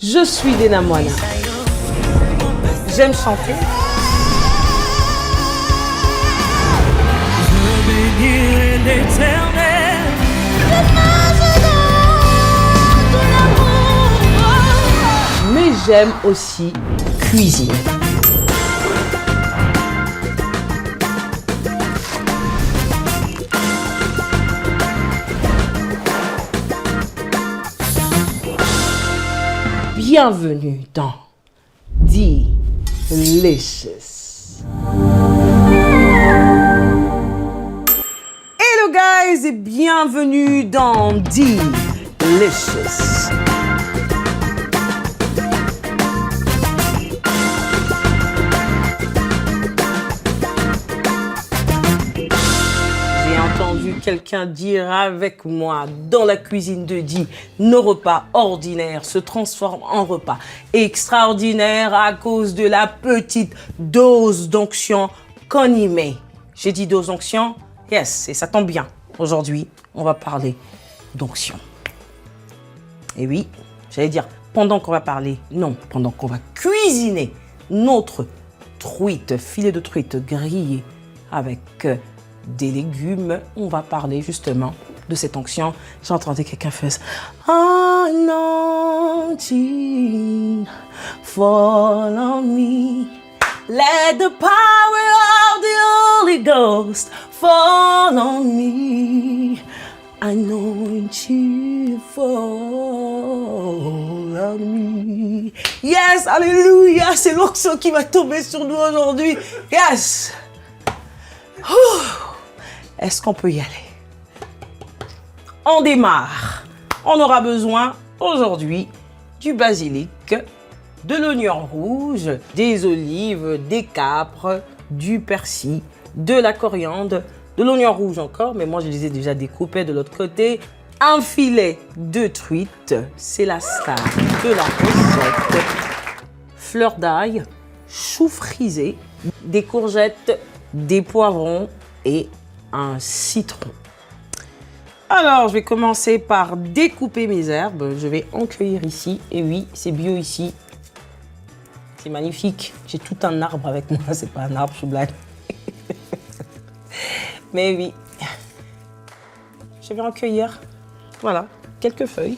Je suis Dena Moana. J'aime chanter. Mais j'aime aussi cuisiner. Bienvenue dans Delicious. Hello guys et bienvenue dans Delicious. Quelqu'un dire avec moi, dans la cuisine de Di, nos repas ordinaires se transforment en repas extraordinaires à cause de la petite dose d'onction qu'on y met. J'ai dit dose d'onction? Yes, et ça tombe bien. Aujourd'hui, on va parler d'onction. Et oui, j'allais dire pendant qu'on va parler, non, pendant qu'on va cuisiner notre truite, filet de truite grillé avec des légumes, on va parler justement de cette onction. J'entendais quelqu'un faire Anointing fall on me. Let the power of the Holy Ghost fall on me. Anointing fall on me. Yes, alléluia, c'est l'onction qui va tomber sur nous aujourd'hui. Yes. Est-ce qu'on peut y aller? On démarre. On aura besoin aujourd'hui du basilic, de l'oignon rouge, des olives, des capres, du persil, de la coriandre, de l'oignon rouge encore, mais moi je les ai déjà découpés de l'autre côté. Un filet de truite, c'est la star de la recette. Fleur d'ail, chou frisé, des courgettes, des poivrons et un citron. Alors, je vais commencer par découper mes herbes. Je vais en cueillir ici. Et oui, c'est bio ici. C'est magnifique. J'ai tout un arbre avec moi. C'est pas un arbre, je blague. Mais oui. Je vais en cueillir. Voilà, quelques feuilles.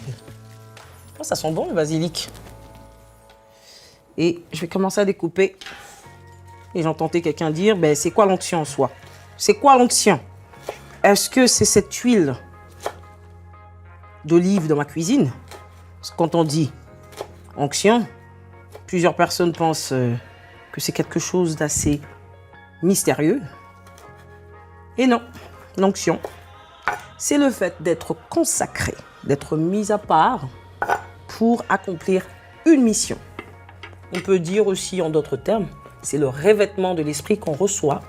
Oh, ça sent bon le basilic. Et je vais commencer à découper. Et j'entendais quelqu'un dire, ben, c'est quoi l'onction en soi? C'est quoi l'onction? Est-ce que c'est cette huile d'olive dans ma cuisine? Parce que quand on dit onction, plusieurs personnes pensent que c'est quelque chose d'assez mystérieux. Et non, l'onction, c'est le fait d'être consacré, d'être mis à part pour accomplir une mission. On peut dire aussi en d'autres termes, c'est le revêtement de l'esprit qu'on reçoit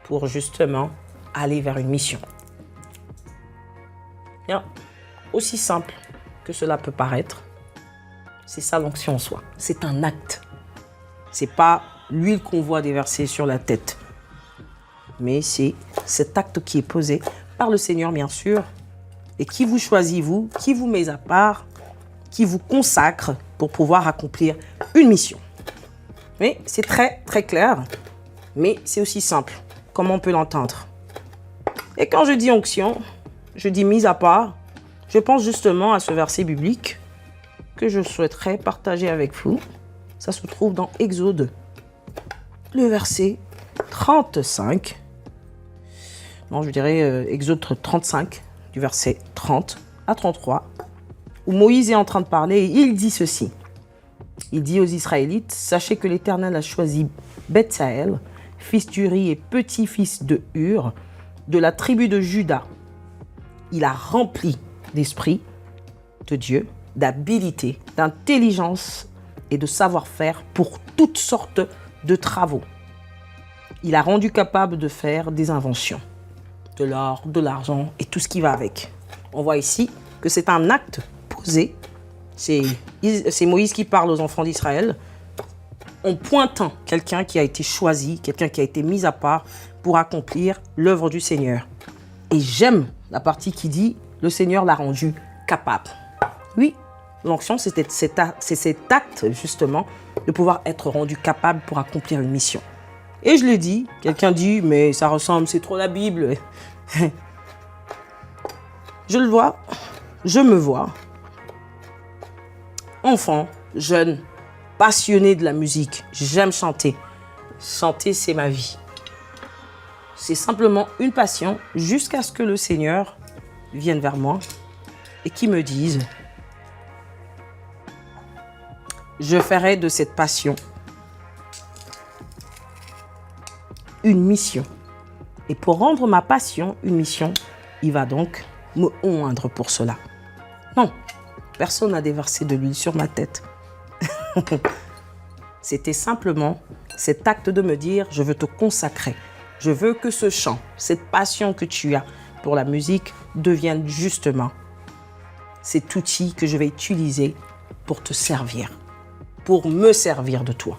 pour justement aller vers une mission. Bien, aussi simple que cela peut paraître, c'est ça l'onction en soi. C'est un acte. C'est pas l'huile qu'on voit déverser sur la tête, mais c'est cet acte qui est posé par le Seigneur, bien sûr, et qui vous choisit, vous, qui vous met à part, qui vous consacre pour pouvoir accomplir une mission. Mais c'est très, très clair, mais c'est aussi simple. Comment on peut l'entendre? Et quand je dis onction, je dis mise à part, je pense justement à ce verset biblique que je souhaiterais partager avec vous. Ça se trouve dans Exode, le verset 35. Non, je dirais Exode 35, du verset 30 à 33, où Moïse est en train de parler et il dit ceci. Il dit aux Israélites, sachez que l'Éternel a choisi Bethsaël, fils d'Uri et petit-fils de Hur, de la tribu de Juda. Il a rempli d'esprit de Dieu, d'habilité, d'intelligence et de savoir-faire pour toutes sortes de travaux. Il a rendu capable de faire des inventions, de l'or, de l'argent et tout ce qui va avec. On voit ici que c'est un acte posé. C'est Moïse qui parle aux enfants d'Israël en pointant quelqu'un qui a été choisi, quelqu'un qui a été mis à part pour accomplir l'œuvre du Seigneur. Et j'aime la partie qui dit « Le Seigneur l'a rendu capable ». Oui, L'onction, c'est cet acte, justement, de pouvoir être rendu capable pour accomplir une mission. Et je l'ai dit, quelqu'un dit, mais ça ressemble, c'est trop la Bible. Je le vois, je me vois. Enfant, jeune, passionné de la musique, j'aime chanter. Chanter, c'est ma vie. C'est simplement une passion jusqu'à ce que le Seigneur vienne vers moi et qui me dise, je ferai de cette passion une mission. Et pour rendre ma passion une mission, il va donc me oindre pour cela. Non, personne n'a déversé de l'huile sur ma tête. C'était simplement cet acte de me dire, je veux te consacrer. Je veux que ce chant, cette passion que tu as pour la musique devienne justement cet outil que je vais utiliser pour te servir, pour me servir de toi.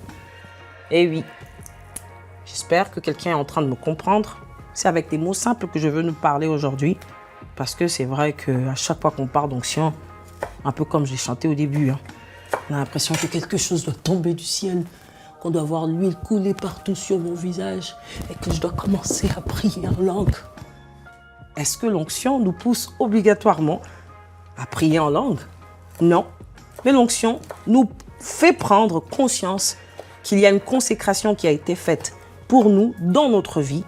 Et oui, j'espère que quelqu'un est en train de me comprendre. C'est avec des mots simples que je veux nous parler aujourd'hui, parce que c'est vrai qu'à chaque fois qu'on parle d'onction, un peu comme j'ai chanté au début, on a l'impression que quelque chose doit tomber du ciel, qu'on doit voir l'huile couler partout sur mon visage et que je dois commencer à prier en langue. Est-ce que l'onction nous pousse obligatoirement à prier en langue? Non. Mais l'onction nous fait prendre conscience qu'il y a une consécration qui a été faite pour nous dans notre vie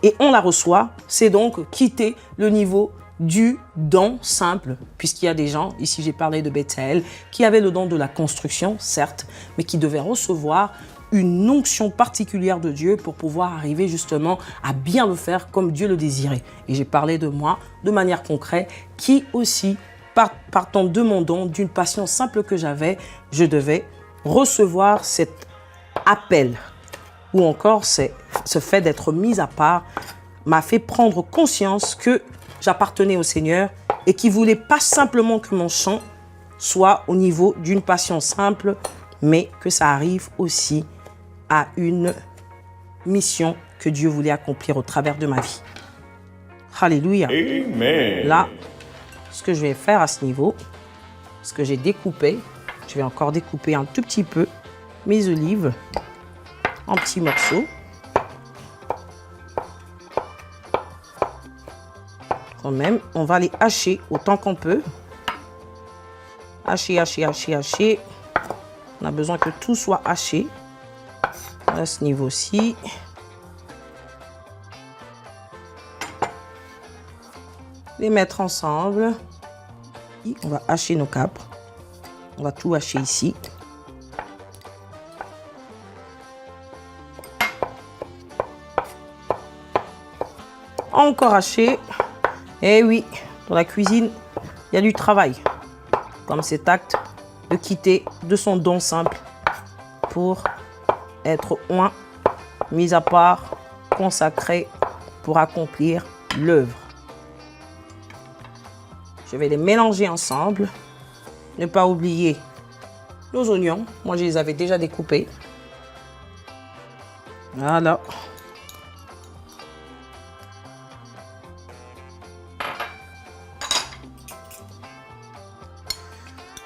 et on la reçoit. C'est donc quitter le niveau du don simple, puisqu'il y a des gens, ici j'ai parlé de Bethel, qui avaient le don de la construction, certes, mais qui devaient recevoir une onction particulière de Dieu pour pouvoir arriver justement à bien le faire comme Dieu le désirait. Et j'ai parlé de moi de manière concrète, qui aussi, partant de mon don, d'une passion simple que j'avais, je devais recevoir cet appel, ou encore ce fait d'être mis à part, m'a fait prendre conscience que j'appartenais au Seigneur et qui voulait pas simplement que mon chant soit au niveau d'une passion simple, mais que ça arrive aussi à une mission que Dieu voulait accomplir au travers de ma vie. Alléluia. Amen. Là, ce que je vais faire à ce niveau, ce que j'ai découpé, je vais encore découper un tout petit peu mes olives en petits morceaux. Quand même, on va les hacher autant qu'on peut. Hacher, hacher, hacher, hacher. On a besoin que tout soit haché. À ce niveau-ci. Les mettre ensemble. Et on va hacher nos capres. On va tout hacher ici. Encore haché. Eh oui, dans la cuisine, il y a du travail. Comme cet acte de quitter de son don simple pour être oint, mis à part, consacré pour accomplir l'œuvre. Je vais les mélanger ensemble. Ne pas oublier nos oignons. Moi, je les avais déjà découpés. Voilà.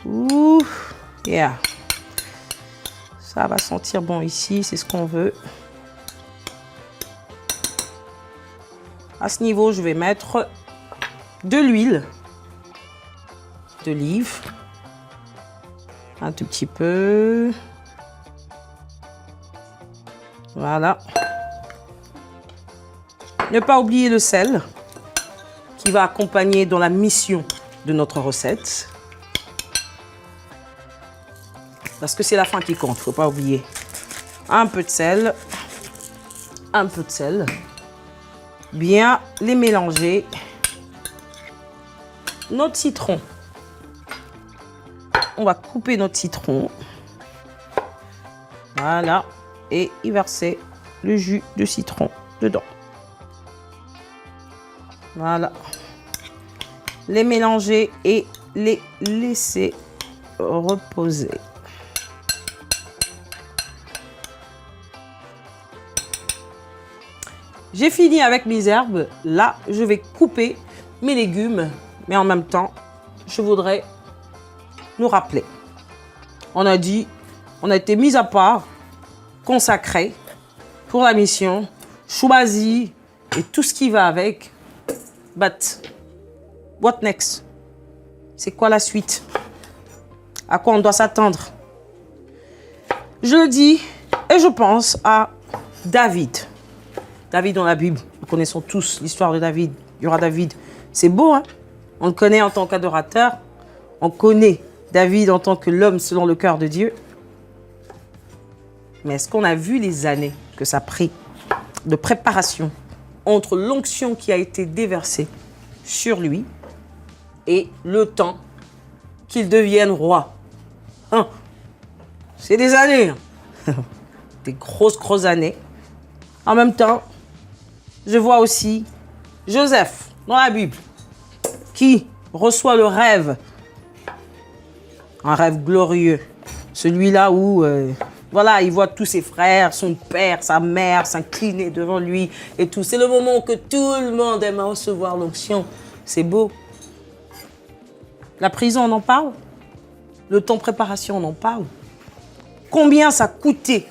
Ouh, yeah. Ça va sentir bon ici, c'est ce qu'on veut. À ce niveau, je vais mettre de l'huile d'olive. Un tout petit peu. Voilà. Ne pas oublier le sel qui va accompagner dans la mission de notre recette. Parce que c'est la fin qui compte, il ne faut pas oublier. Un peu de sel. Un peu de sel. Bien les mélanger. Notre citron. On va couper notre citron. Voilà. Et y verser le jus de citron dedans. Voilà. Les mélanger et les laisser reposer. J'ai fini avec mes herbes. Là, je vais couper mes légumes. Mais en même temps, je voudrais nous rappelait. On a dit, on a été mis à part, consacré pour la mission, choisi et tout ce qui va avec. But, what next? C'est quoi la suite? À quoi on doit s'attendre? Je le dis et je pense à David. David dans la Bible, nous connaissons tous l'histoire de David. Il y aura David. C'est beau, hein? On le connaît en tant qu'adorateur. On connaît David en tant que l'homme selon le cœur de Dieu. Mais est-ce qu'on a vu les années que ça a pris de préparation entre l'onction qui a été déversée sur lui et le temps qu'il devienne roi? Hein? C'est des années. Hein? Des grosses années. En même temps, je vois aussi Joseph dans la Bible qui reçoit le rêve. Un rêve glorieux. Celui-là où, voilà, il voit tous ses frères, son père, sa mère s'incliner devant lui et tout. C'est le moment que tout le monde aime recevoir l'onction. C'est beau. La prison, on en parle. Le temps de préparation, on en parle. Combien ça coûtait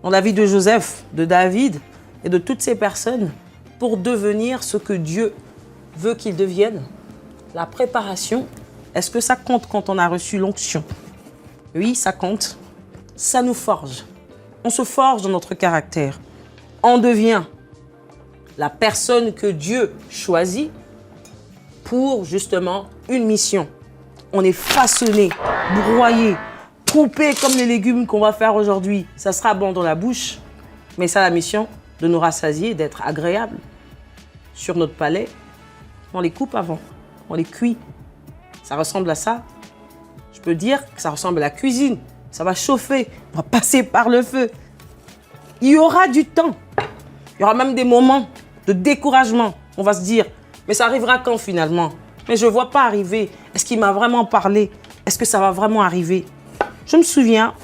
dans la vie de Joseph, de David et de toutes ces personnes pour devenir ce que Dieu veut qu'ils deviennent? La préparation, est-ce que ça compte quand on a reçu l'onction? Oui, ça compte. Ça nous forge. On se forge dans notre caractère. On devient la personne que Dieu choisit pour justement une mission. On est façonné, broyé, coupé comme les légumes qu'on va faire aujourd'hui. Ça sera bon dans la bouche, mais ça a la mission de nous rassasier, d'être agréable sur notre palais. On les coupe avant, on les cuit. Ça ressemble à ça. Je peux dire que ça ressemble à la cuisine. Ça va chauffer, on va passer par le feu. Il y aura du temps. Il y aura même des moments de découragement. On va se dire, mais ça arrivera quand finalement? Mais je ne vois pas arriver. Est-ce qu'il m'a vraiment parlé? Est-ce que ça va vraiment arriver? Je me souviens,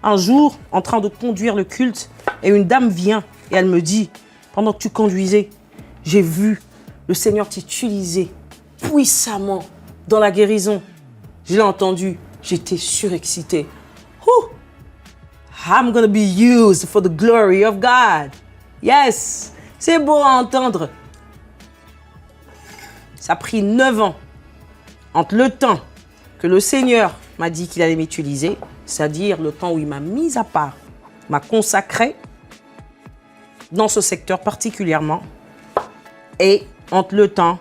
un jour, en train de conduire le culte, et une dame vient et elle me dit, pendant que tu conduisais, j'ai vu le Seigneur t'utiliser puissamment dans la guérison. Je l'ai entendu, j'étais surexcité. Ouh! I'm gonna be used for the glory of God. Yes, c'est beau à entendre. Ça a pris 9 ans entre le temps que le Seigneur m'a dit qu'il allait m'utiliser, c'est-à-dire le temps où il m'a mis à part, m'a consacré dans ce secteur particulièrement, et entre le temps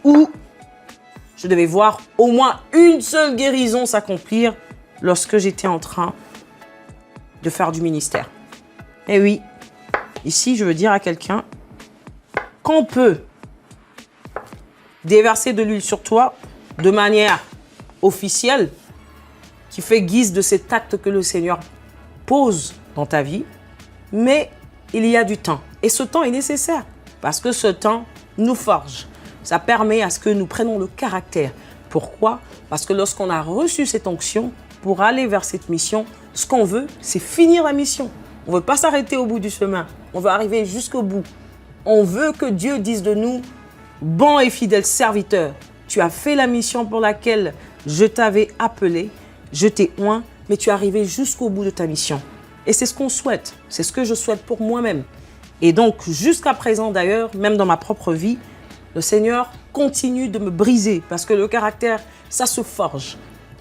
où je devais voir au moins une seule guérison s'accomplir lorsque j'étais en train de faire du ministère. Et oui, ici, je veux dire à quelqu'un qu'on peut déverser de l'huile sur toi de manière officielle, qui fait guise de cet acte que le Seigneur pose dans ta vie, mais il y a du temps. Et ce temps est nécessaire parce que ce temps nous forge. Ça permet à ce que nous prenions le caractère. Pourquoi? Parce que lorsqu'on a reçu cette onction, pour aller vers cette mission, ce qu'on veut, c'est finir la mission. On ne veut pas s'arrêter au bout du chemin. On veut arriver jusqu'au bout. On veut que Dieu dise de nous, bon et fidèle serviteur, tu as fait la mission pour laquelle je t'avais appelé, je t'ai oint, mais tu es arrivé jusqu'au bout de ta mission. Et c'est ce qu'on souhaite. C'est ce que je souhaite pour moi-même. Et donc, jusqu'à présent d'ailleurs, même dans ma propre vie, le Seigneur continue de me briser parce que le caractère, ça se forge.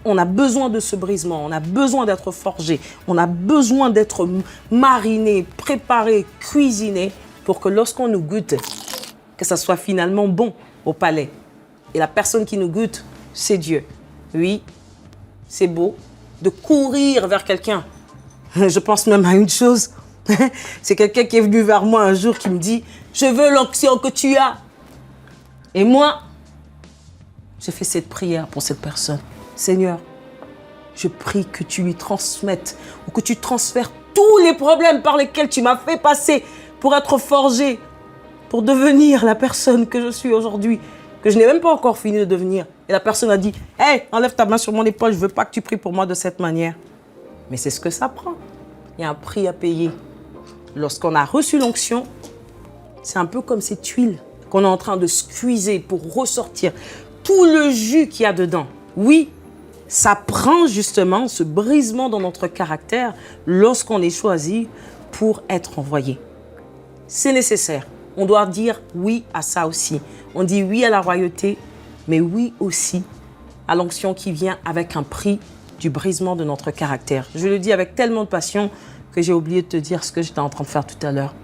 On a besoin de ce brisement, on a besoin d'être forgé, on a besoin d'être mariné, préparé, cuisiné pour que lorsqu'on nous goûte, que ça soit finalement bon au palais. Et la personne qui nous goûte, c'est Dieu. Oui, c'est beau de courir vers quelqu'un. Je pense même à une chose. C'est quelqu'un qui est venu vers moi un jour qui me dit « Je veux l'onction que tu as ». Et moi, j'ai fait cette prière pour cette personne. Seigneur, je prie que tu lui transmettes ou que tu transfères tous les problèmes par lesquels tu m'as fait passer pour être forgé, pour devenir la personne que je suis aujourd'hui, que je n'ai même pas encore fini de devenir. Et la personne a dit, « Hey, enlève ta main sur mon épaule, je ne veux pas que tu pries pour moi de cette manière. » Mais c'est ce que ça prend. Il y a un prix à payer. Lorsqu'on a reçu l'onction, c'est un peu comme cette huile qu'on est en train de squeezer pour ressortir tout le jus qu'il y a dedans. Oui, Ça prend justement ce brisement dans notre caractère lorsqu'on est choisi pour être envoyé. C'est nécessaire. On doit dire oui à ça aussi. On dit oui à la royauté, mais oui aussi à l'onction qui vient avec un prix du brisement de notre caractère. Je le dis avec tellement de passion que j'ai oublié de te dire ce que j'étais en train de faire tout à l'heure.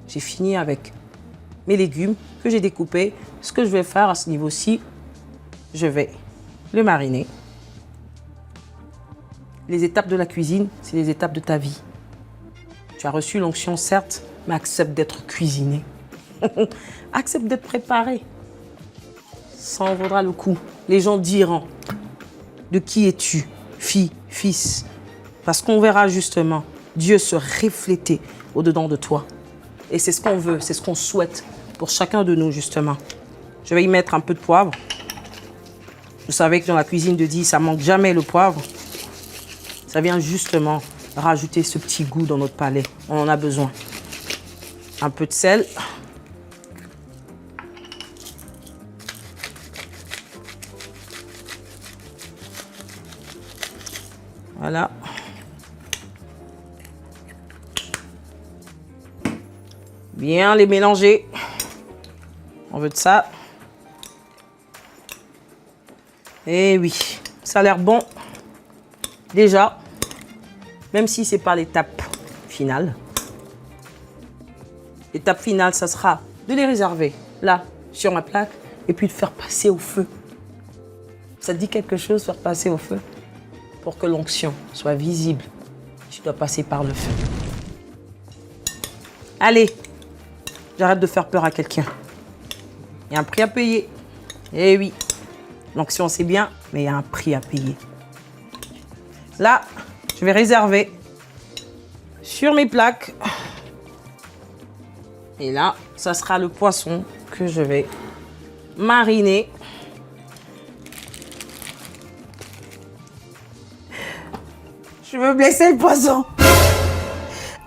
J'ai fini avec mes légumes que j'ai découpés. Ce que je vais faire à ce niveau-ci, je vais le mariner. Les étapes de la cuisine, c'est les étapes de ta vie. Tu as reçu l'onction, certes, mais accepte d'être cuisiné. Accepte d'être préparé. Ça en vaudra le coup. Les gens diront, de qui es-tu, fille, fils? Parce qu'on verra justement Dieu se refléter au-dedans de toi. Et c'est ce qu'on veut, c'est ce qu'on souhaite pour chacun de nous, justement. Je vais y mettre un peu de poivre. Vous savez que dans la cuisine de Dieu, ça manque jamais le poivre. Ça vient justement rajouter ce petit goût dans notre palais. On en a besoin. Un peu de sel. Voilà. Bien les mélanger. On veut de ça. Eh oui, ça a l'air bon. Déjà, même si ce n'est pas l'étape finale. L'étape finale, ça sera de les réserver là, sur ma plaque, et puis de faire passer au feu. Ça te dit quelque chose, faire passer au feu? Pour que l'onction soit visible, tu dois passer par le feu. Allez, j'arrête de faire peur à quelqu'un. Il y a un prix à payer. Eh oui, l'onction c'est bien, mais il y a un prix à payer. Là, je vais réserver sur mes plaques. Et là, ça sera le poisson que je vais mariner. Je veux blesser le poisson.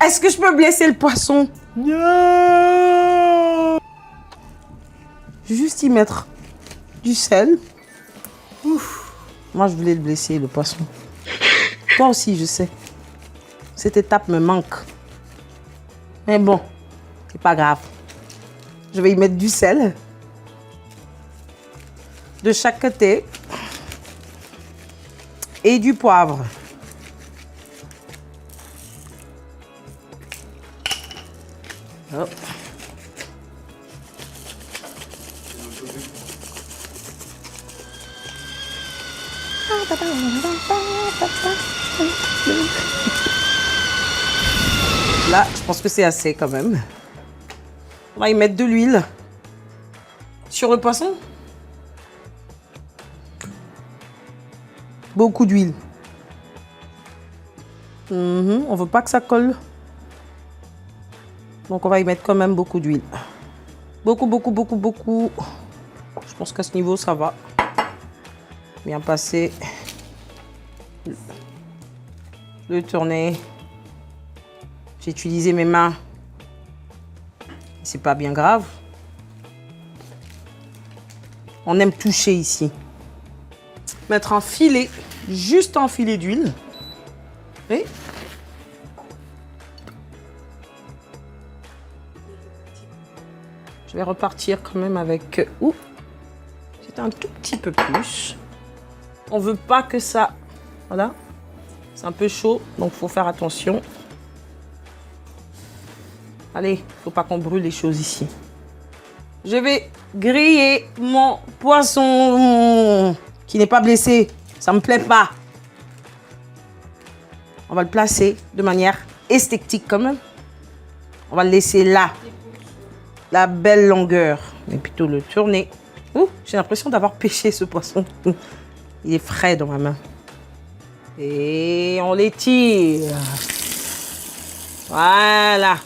Est-ce que je peux blesser le poisson? Non. Juste y mettre du sel. Ouf. Moi, je voulais le blesser, le poisson. Toi aussi, je sais. Cette étape me manque. Mais bon, c'est pas grave. Je vais y mettre du sel. De chaque côté. Et du poivre. Oh. Là, je pense que c'est assez quand même. On va y mettre de l'huile sur le poisson. Beaucoup d'huile. On veut pas que ça colle. Donc on va y mettre quand même beaucoup d'huile. Beaucoup, beaucoup, beaucoup, beaucoup. Je pense qu'à ce niveau, ça va. Bien passer. Le tourner. J'ai utilisé mes mains. C'est pas bien grave. On aime toucher ici. Mettre un filet, juste un filet d'huile. Et je vais repartir quand même avec... Ouh, c'est un tout petit peu plus. On veut pas que ça... Voilà. C'est un peu chaud, donc il faut faire attention. Allez, il ne faut pas qu'on brûle les choses ici. Je vais griller mon poisson qui n'est pas blessé. Ça ne me plaît pas. On va le placer de manière esthétique quand même. On va le laisser là. La belle longueur. Mais plutôt le tourner. Ouh, j'ai l'impression d'avoir pêché ce poisson. Il est frais dans ma main. Et on l'étire. Voilà.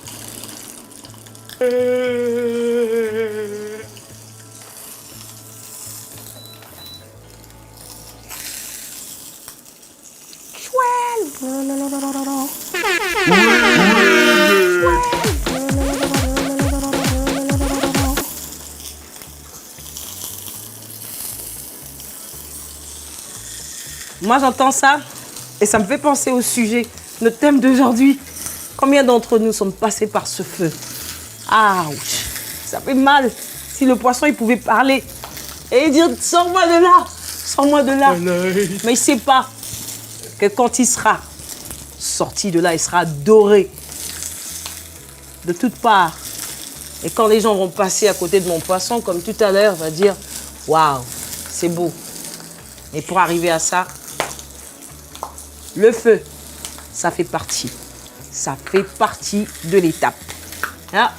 Moi, j'entends ça et ça me fait penser au sujet, notre thème d'aujourd'hui. Combien d'entre nous sommes passés par ce feu? Ouch! Ça fait mal. Si le poisson, il pouvait parler et dire « Sors-moi de là! Sors-moi de là! » Mais il ne sait pas que quand il sera sorti de là, il sera doré de toutes parts. Et quand les gens vont passer à côté de mon poisson, comme tout à l'heure, va dire « Waouh, c'est beau. » Et pour arriver à ça, le feu, ça fait partie. Ça fait partie de l'étape. Ah.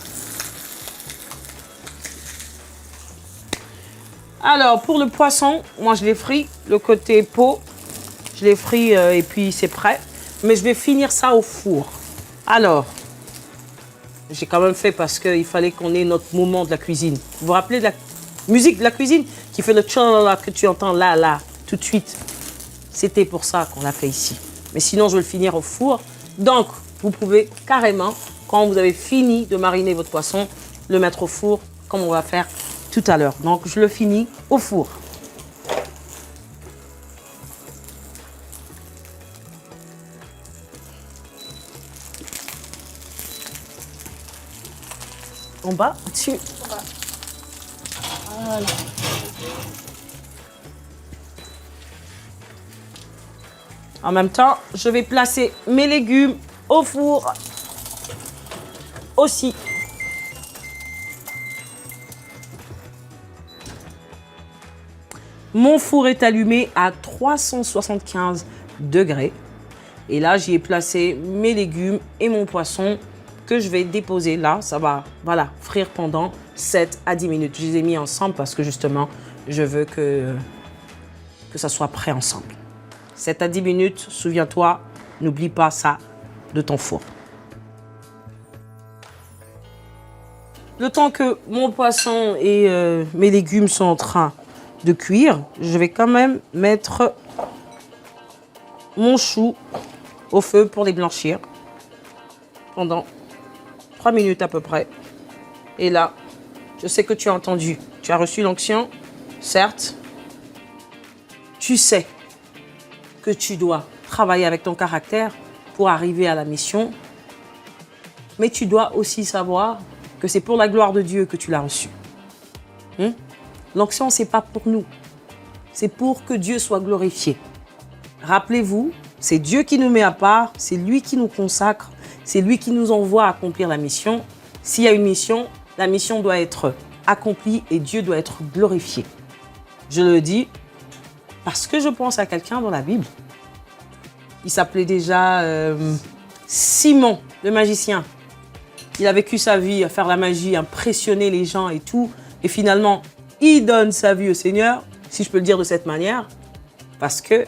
Alors, pour le poisson, moi, je l'ai frit. Le côté peau, je l'ai frit et puis c'est prêt. Mais je vais finir ça au four. Alors, j'ai quand même fait parce qu'il fallait qu'on ait notre moment de la cuisine. Vous vous rappelez de la musique de la cuisine qui fait le tchalala que tu entends là, tout de suite. C'était pour ça qu'on l'a fait ici. Mais sinon, je vais le finir au four. Donc, vous pouvez carrément, quand vous avez fini de mariner votre poisson, le mettre au four, comme on va faire tout à l'heure. Donc, je le finis au four. En bas, dessus. Voilà. En même temps, je vais placer mes légumes au four aussi. Mon four est allumé à 375 degrés. Et là, j'y ai placé mes légumes et mon poisson que je vais déposer là. Ça va, voilà, frire pendant 7 à 10 minutes. Je les ai mis ensemble parce que justement, je veux que ça soit prêt ensemble. 7 à 10 minutes, souviens-toi, n'oublie pas ça de ton four. Le temps que mon poisson et mes légumes sont en train de cuire, je vais quand même mettre mon chou au feu pour les blanchir pendant 3 minutes à peu près. Et là, je sais que tu as entendu, tu as reçu l'onction, certes. Tu sais que tu dois travailler avec ton caractère pour arriver à la mission, mais tu dois aussi savoir que c'est pour la gloire de Dieu que tu l'as reçu. L'onction, ce n'est pas pour nous, c'est pour que Dieu soit glorifié. Rappelez-vous, c'est Dieu qui nous met à part, c'est lui qui nous consacre, c'est lui qui nous envoie accomplir la mission. S'il y a une mission, la mission doit être accomplie et Dieu doit être glorifié. Je le dis parce que je pense à quelqu'un dans la Bible. Il s'appelait déjà Simon, le magicien. Il a vécu sa vie à faire la magie, impressionner les gens et tout. Et finalement, il donne sa vie au Seigneur, si je peux le dire de cette manière. Parce que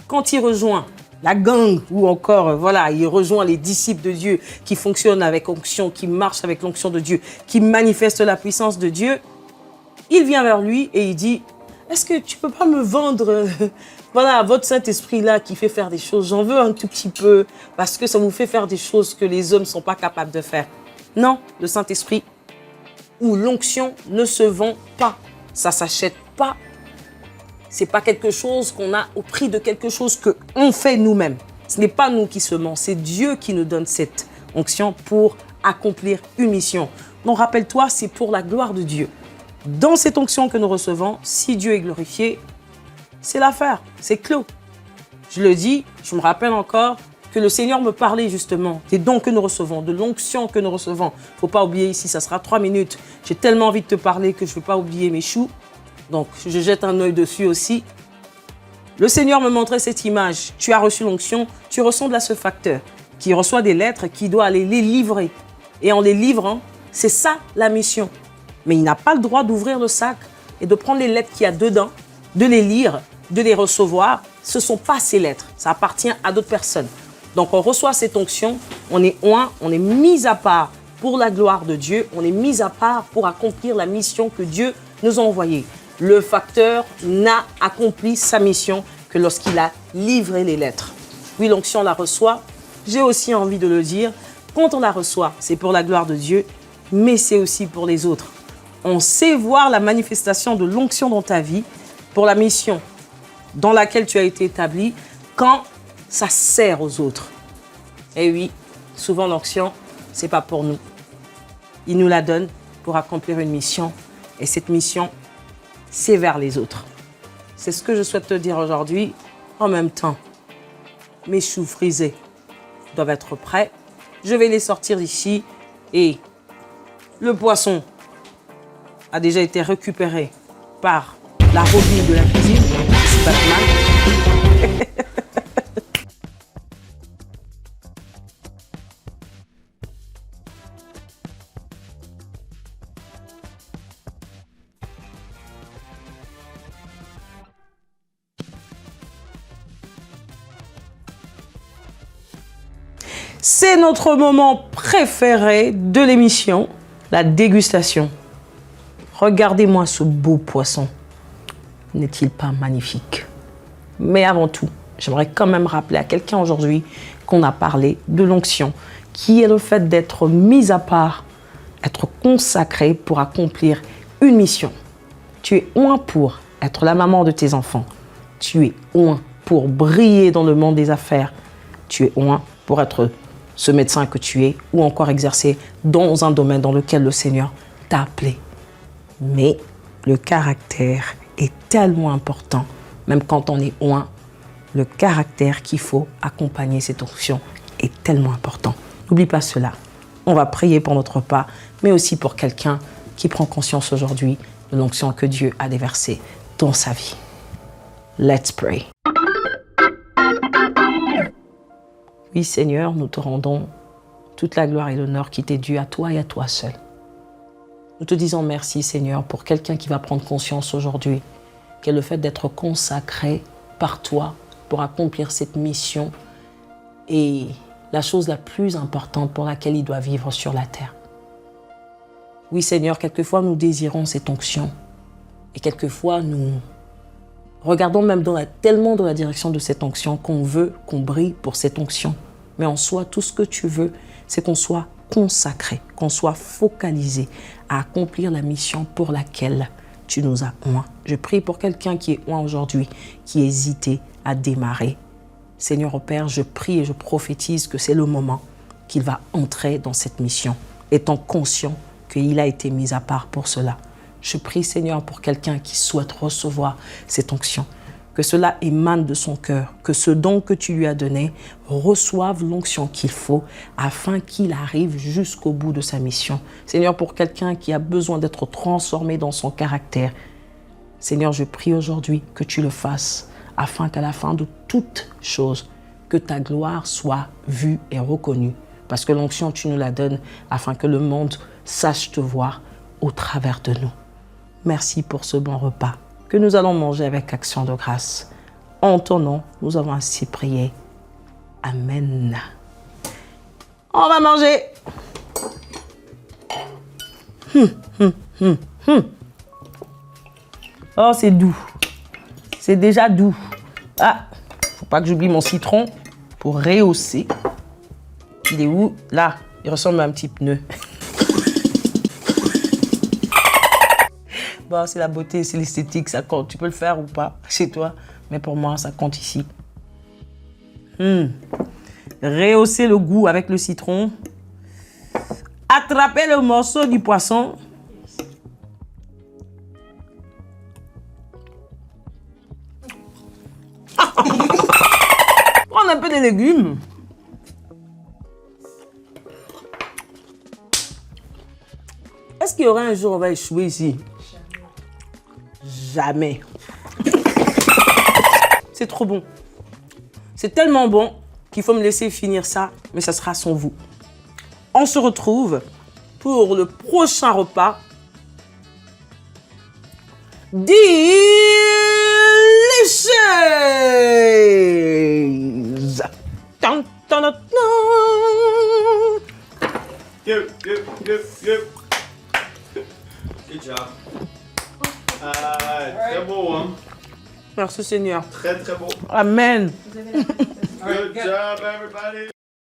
quand il rejoint la gang, ou encore, voilà, il rejoint les disciples de Dieu qui fonctionnent avec onction, qui marchent avec l'onction de Dieu, qui manifestent la puissance de Dieu, il vient vers lui et il dit, est-ce que tu ne peux pas me vendre voilà, votre Saint-Esprit-là qui fait faire des choses, j'en veux un tout petit peu, parce que ça vous fait faire des choses que les hommes ne sont pas capables de faire. Non, le Saint-Esprit ou l'onction ne se vend pas. Ça ne s'achète pas. Ce n'est pas quelque chose qu'on a au prix de quelque chose qu'on fait nous-mêmes. Ce n'est pas nous qui semons, c'est Dieu qui nous donne cette onction pour accomplir une mission. Donc rappelle-toi, c'est pour la gloire de Dieu. Dans cette onction que nous recevons, si Dieu est glorifié, c'est l'affaire, c'est clos. Je le dis, je me rappelle encore que le Seigneur me parlait justement des dons que nous recevons, de l'onction que nous recevons. Il ne faut pas oublier ici, ça sera 3 minutes. J'ai tellement envie de te parler que je ne veux pas oublier mes choux. Donc, je jette un œil dessus aussi. Le Seigneur me montrait cette image. Tu as reçu l'onction, tu ressembles à ce facteur qui reçoit des lettres, qui doit aller les livrer. Et en les livrant, c'est ça la mission. Mais il n'a pas le droit d'ouvrir le sac et de prendre les lettres qu'il y a dedans, de les lire, de les recevoir. Ce ne sont pas ces lettres, ça appartient à d'autres personnes. Donc on reçoit cette onction, on est oint, on est mis à part pour la gloire de Dieu, on est mis à part pour accomplir la mission que Dieu nous a envoyée. Le facteur n'a accompli sa mission que lorsqu'il a livré les lettres. Oui, l'onction la reçoit. J'ai aussi envie de le dire, quand on la reçoit, c'est pour la gloire de Dieu, mais c'est aussi pour les autres. On sait voir la manifestation de l'onction dans ta vie pour la mission. dans laquelle tu as été établi quand ça sert aux autres. Et oui, souvent l'onction, c'est pas pour nous. Il nous la donne pour accomplir une mission. Et cette mission, c'est vers les autres. C'est ce que je souhaite te dire aujourd'hui. En même temps, mes choux frisés doivent être prêts. Je vais les sortir d'ici. Et le poisson a déjà été récupéré par la Robin de la cuisine. C'est Batman. C'est notre moment préféré de l'émission, la dégustation. Regardez-moi ce beau poisson. N'est-il pas magnifique? Mais avant tout, j'aimerais quand même rappeler à quelqu'un aujourd'hui qu'on a parlé de l'onction, qui est le fait d'être mis à part, être consacré pour accomplir une mission. Tu es oint pour être la maman de tes enfants. Tu es oint pour briller dans le monde des affaires. Tu es oint pour être ce médecin que tu es ou encore exercer dans un domaine dans lequel le Seigneur t'a appelé. Mais le caractère est tellement important, même quand on est oint, le caractère qu'il faut accompagner cette onction est tellement important. N'oublie pas cela. On va prier pour notre repas, mais aussi pour quelqu'un qui prend conscience aujourd'hui de l'onction que Dieu a déversée dans sa vie. Let's pray. Oui, Seigneur, nous te rendons toute la gloire et l'honneur qui t'est dû à toi et à toi seul. Nous te disons merci, Seigneur, pour quelqu'un qui va prendre conscience aujourd'hui, qu'est le fait d'être consacré par toi pour accomplir cette mission et la chose la plus importante pour laquelle il doit vivre sur la terre. Oui, Seigneur, quelquefois nous désirons cette onction et quelquefois nous regardons même tellement dans la direction de cette onction qu'on veut qu'on brille pour cette onction. Mais en soi, tout ce que tu veux, c'est qu'on soit consacré, qu'on soit focalisé à accomplir la mission pour laquelle tu nous as oints. Je prie pour quelqu'un qui est oint aujourd'hui, qui hésitait à démarrer. Seigneur au Père, je prie et je prophétise que c'est le moment qu'il va entrer dans cette mission, étant conscient qu'il a été mis à part pour cela. Je prie, Seigneur, pour quelqu'un qui souhaite recevoir cette onction, que cela émane de son cœur, que ce don que tu lui as donné reçoive l'onction qu'il faut afin qu'il arrive jusqu'au bout de sa mission. Seigneur, pour quelqu'un qui a besoin d'être transformé dans son caractère, Seigneur, je prie aujourd'hui que tu le fasses afin qu'à la fin de toute chose, que ta gloire soit vue et reconnue. Parce que l'onction, tu nous la donnes afin que le monde sache te voir au travers de nous. Merci pour ce bon repas que nous allons manger avec action de grâce. En ton nom, nous avons ainsi prié. Amen. On va manger. Oh, c'est doux. C'est déjà doux. Ah, faut pas que j'oublie mon citron pour rehausser. Il est où? Là, il ressemble à un petit pneu. Bon, c'est la beauté, c'est l'esthétique, ça compte. Tu peux le faire ou pas chez toi, mais pour moi, ça compte ici. Rehausser le goût avec le citron. Attraper le morceau du poisson. Prendre un peu de légumes. Est-ce qu'il y aura un jour où on va échouer ici? Jamais. C'est trop bon. C'est tellement bon qu'il faut me laisser finir ça, mais ça sera sans vous. On se retrouve pour le prochain repas. Delicious! Tan, tan, tan, tan. Good job. Très beau, hein? Merci Seigneur. Très, très beau. Amen. Good job, everybody.